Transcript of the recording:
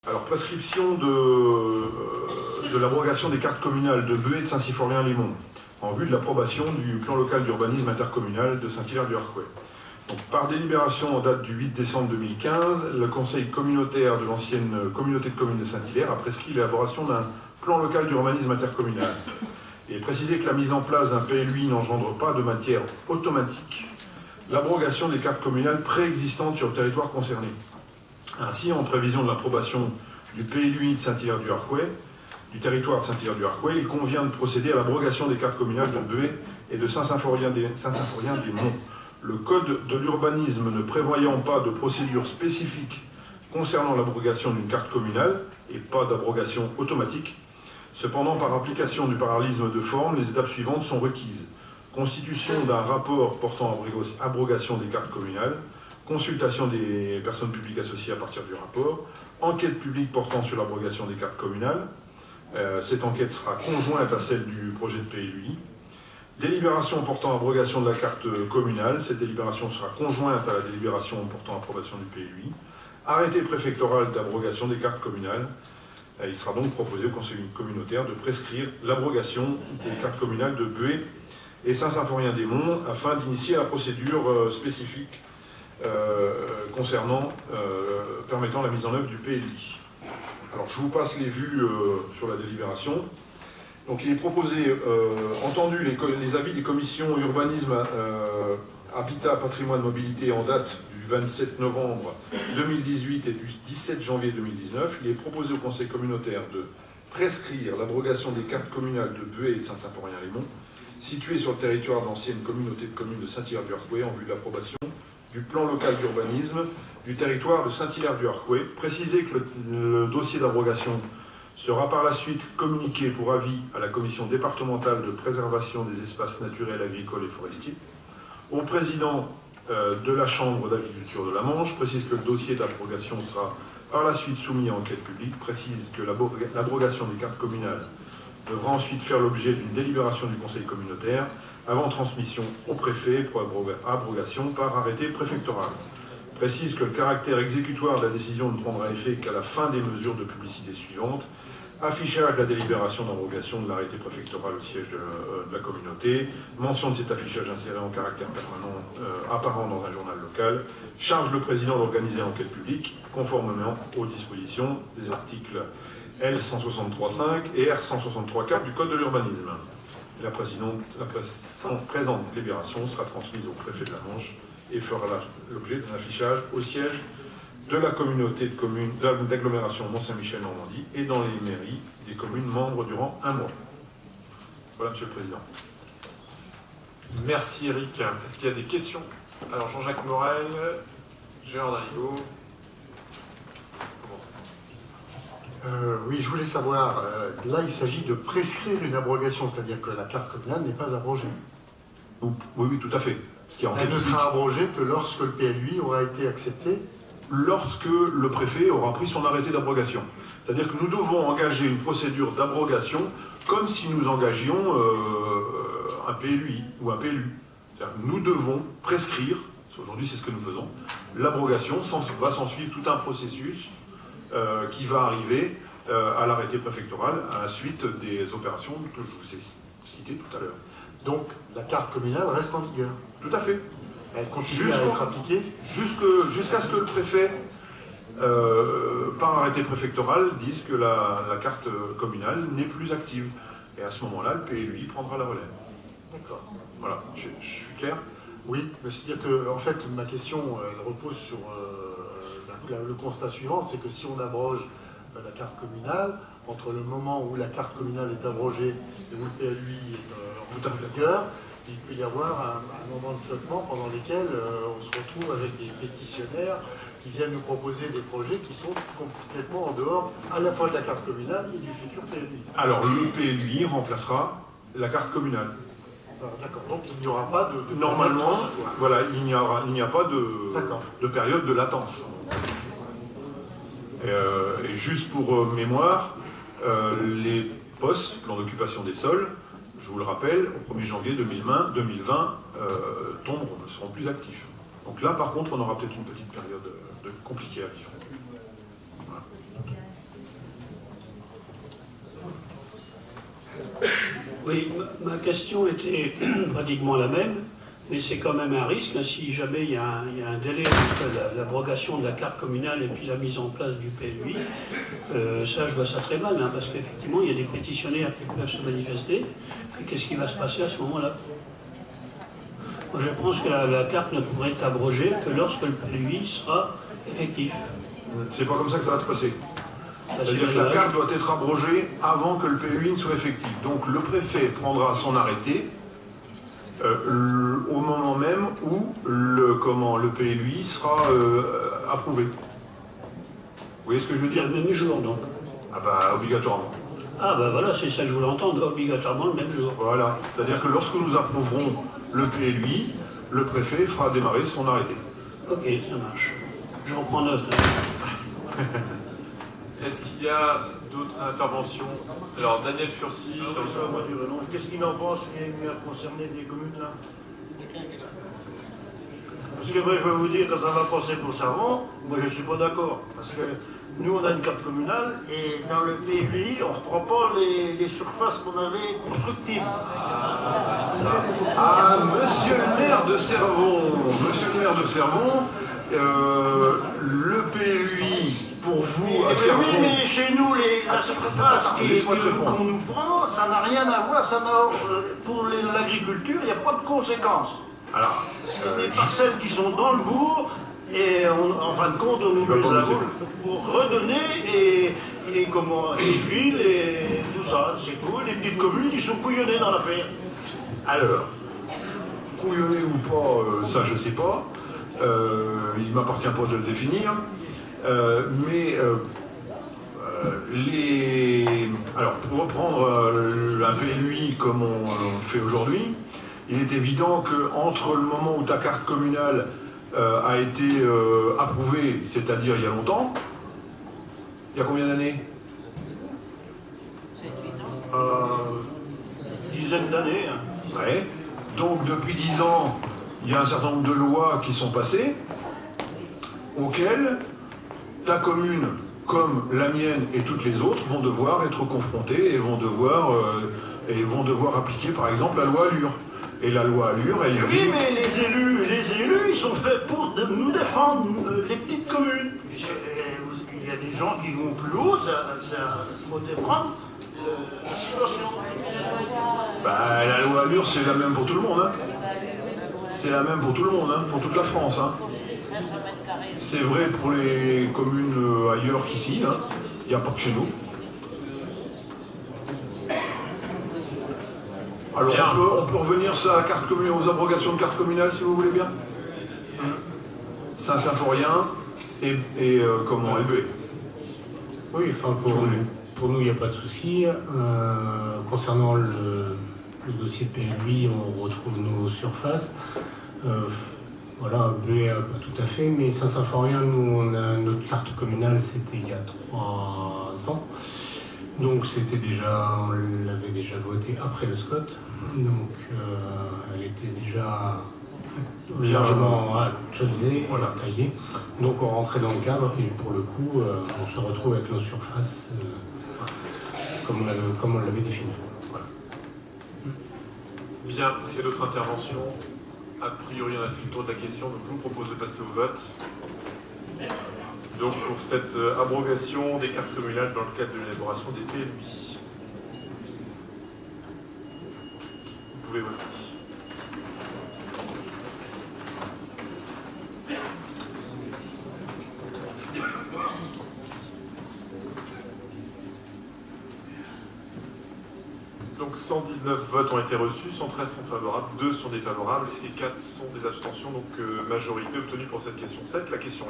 Alors, prescription de l'abrogation des cartes communales de Buet et de Saint-Symphorien-Lémont, en vue de l'approbation du plan local d'urbanisme intercommunal de Saint-Hilaire-du-Harcouët. Par délibération en date du 8 décembre 2015, le conseil communautaire de l'ancienne communauté de communes de Saint-Hilaire a prescrit l'élaboration d'un plan local d'urbanisme intercommunal et précisé que la mise en place d'un PLUI n'engendre pas de matière automatique l'abrogation des cartes communales préexistantes sur le territoire concerné. Ainsi, en prévision de l'approbation du PLUI de Saint-Hilaire-du-Harcouët, du territoire de Saint-Hilaire-du-Harcouët, il convient de procéder à l'abrogation des cartes communales de Buet et de Saint-Symphorien-des-Monts. Le code de l'urbanisme ne prévoyant pas de procédure spécifique concernant l'abrogation d'une carte communale et pas d'abrogation automatique, cependant, par application du parallélisme de forme, les étapes suivantes sont requises. Constitution d'un rapport portant abrogation des cartes communales, consultation des personnes publiques associées à partir du rapport, enquête publique portant sur l'abrogation des cartes communales. Cette enquête sera conjointe à celle du projet de PLUI. Délibération portant abrogation de la carte communale. Cette délibération sera conjointe à la délibération portant approbation du PLUI. Arrêté préfectoral d'abrogation des cartes communales. Il sera donc proposé au conseil communautaire de prescrire l'abrogation des cartes communales de Buet et Saint-Symphorien-des-Monts afin d'initier la procédure spécifique permettant la mise en œuvre du PLI. Alors je vous passe les vues sur la délibération. Donc il est proposé, entendu les avis des commissions urbanisme, habitat, patrimoine, mobilité en date du 27 novembre 2018 et du 17 janvier 2019, il est proposé au conseil communautaire de prescrire l'abrogation des cartes communales de Buet et de Saint-Symphorien-Lémont situées sur le territoire d'ancienne communauté de communes de Saint-Hilaire-du-Harcouët en vue de l'approbation du plan local d'urbanisme du territoire de Saint-Hilaire-du-Harcouët. Préciser que le dossier d'abrogation sera par la suite communiqué pour avis à la commission départementale de préservation des espaces naturels, agricoles et forestiers, au président de la Chambre d'agriculture de la Manche. Précise que le dossier d'abrogation sera par la suite soumis à enquête publique. Précise que l'abrogation des cartes communales devra ensuite faire l'objet d'une délibération du conseil communautaire avant transmission au préfet pour abrogation par arrêté préfectoral. Précise que le caractère exécutoire de la décision ne prendra effet qu'à la fin des mesures de publicité suivantes. Affichage de la délibération d'abrogation de l'arrêté préfectoral au siège de la communauté. Mention de cet affichage inséré en caractère permanent apparent dans un journal local. Charge le président d'organiser l'enquête publique conformément aux dispositions des articles L 163.5 et R 163.4 du Code de l'urbanisme. La présente délibération sera transmise au préfet de la Manche et fera l'objet d'un affichage au siège de la communauté de communes d'agglomération Mont-Saint-Michel-Normandie et dans les mairies des communes membres durant 1 mois. Voilà, Monsieur le Président. Merci Eric. Est-ce qu'il y a des questions? Alors Jean-Jacques Morel, Gérard Daligo. Oui, je voulais savoir, là il s'agit de prescrire une abrogation, c'est-à-dire que la carte communale n'est pas abrogée. Oui, tout à fait. Elle ne sera abrogée que lorsque le PLUI aura été accepté. Lorsque le préfet aura pris son arrêté d'abrogation. C'est-à-dire que nous devons engager une procédure d'abrogation comme si nous engagions un PLUI ou un PLU. Nous devons prescrire, aujourd'hui c'est ce que nous faisons, l'abrogation, va s'en suivre tout un processus qui va arriver à l'arrêté préfectoral à la suite des opérations que je vous ai citées tout à l'heure. Donc la carte communale reste en vigueur. Tout à fait. Elle continue à être appliquée jusqu'à ce que le préfet, par arrêté préfectoral, dise que la carte communale n'est plus active. Et à ce moment-là, le PLUI prendra la relève. D'accord. Voilà, je suis clair? Oui, mais c'est-à-dire que, en fait, ma question elle repose sur le constat suivant, c'est que si on abroge la carte communale, entre le moment où la carte communale est abrogée et où le PLUI est en vigueur, il peut y avoir un moment de flottement pendant lequel on se retrouve avec des pétitionnaires qui viennent nous proposer des projets qui sont complètement en dehors à la fois de la carte communale et du futur PLUI. Alors le PLUI remplacera la carte communale. D'accord, donc il n'y aura pas de normalement, voilà, il n'y a pas de période de latence. Et juste pour mémoire, les POS, plan d'occupation des sols, je vous le rappelle, au 1er janvier 2020 ne seront plus actifs. Donc là, par contre, on aura peut-être une petite période compliquée à vivre. Voilà. Oui, ma question était pratiquement la même, mais c'est quand même un risque, hein, si jamais il y a un délai entre l'abrogation de la carte communale et puis la mise en place du PLUI. Ça, je vois ça très mal, hein, parce qu'effectivement, il y a des pétitionnaires qui peuvent se manifester. Et qu'est-ce qui va se passer à ce moment-là? Moi, je pense que la carte ne pourrait être abrogée que lorsque le PLUI sera effectif. C'est pas comme ça que ça va se passer. Ça, C'est-à-dire que la carte doit être abrogée avant que le PLUI ne soit effectif. Donc le préfet prendra son arrêté au moment même où le PLUI sera approuvé. Vous voyez ce que je veux dire? Le même jour, donc. Ah bah obligatoirement. Ah ben voilà, c'est ça que je voulais entendre, obligatoirement le même jour. Voilà. C'est-à-dire que lorsque nous approuverons le PLUI, le préfet fera démarrer son arrêté. Ok, ça marche. Je reprends note. Est-ce qu'il y a d'autres interventions? Alors, Daniel Furcy. Qu'est-ce qu'il en pense, les maires concernés des communes là? Parce que moi, je vais vous dire, quand ça va passer pour Savon, moi je ne suis pas d'accord. Parce que nous, on a une carte communale et dans le PLUI, on ne reprend pas les surfaces qu'on avait constructibles. Ah, monsieur le maire de Cervon, le PLUI pour vous à Cervon. Oui, mais chez nous, la surface qu'on nous prend, ça n'a rien à voir. Pour l'agriculture, il n'y a pas de conséquences. Alors, c'est des parcelles qui sont dans le bourg et en fin de compte, on nous les a pour redonner et comment les villes et tout ça, c'est tout. Les petites communes qui sont couillonnées dans l'affaire. Alors, couillonné ou pas, ça je sais pas. Il ne m'appartient pas de le définir. Alors, pour reprendre un PLUI comme on le fait aujourd'hui, il est évident qu'entre le moment où ta carte communale a été approuvée, c'est-à-dire il y a longtemps, il y a combien d'années? Dizaine d'années. Ouais. Donc depuis 10 ans, il y a un certain nombre de lois qui sont passées, auxquelles ta commune, comme la mienne et toutes les autres, vont devoir être confrontées et vont devoir appliquer par exemple la loi Allure. Et la loi Allure, elle dit... Oui, mais les élus, ils sont faits pour nous défendre, les petites communes. Il y a des gens qui vont plus haut, ça faut défendre la situation. Bah, la loi Allure, c'est la même pour tout le monde. Hein. C'est la même pour tout le monde, hein, pour toute la France. Hein. C'est vrai pour les communes ailleurs qu'ici. Hein. Il n'y a pas que chez nous. Alors, on peut revenir sur la carte commune, aux abrogations de carte communale, si vous voulez bien. Saint-Symphorien et comment Elbué. Oui, enfin pour nous, il n'y a pas de souci. Concernant le dossier de PLUI, on retrouve nos surfaces. Voilà, Elbué, pas tout à fait, mais Saint-Symphorien, nous, notre carte communale, c'était il y a 3 ans. Donc on l'avait déjà voté après le SCOT, donc elle était déjà largement actualisée, voilà, taillée. Donc on rentrait dans le cadre et pour le coup on se retrouve avec nos surfaces comme on l'avait défini. Voilà. Bien, est-ce qu'il y a d'autres interventions? A priori, on a fait le tour de la question, donc je vous propose de passer au vote. Donc pour cette abrogation des cartes communales dans le cadre de l'élaboration des PLUI. Vous pouvez voter. Donc 119 votes ont été reçus, 113 sont favorables, 2 sont défavorables et 4 sont des abstentions, donc majorité obtenue pour cette question 7. La question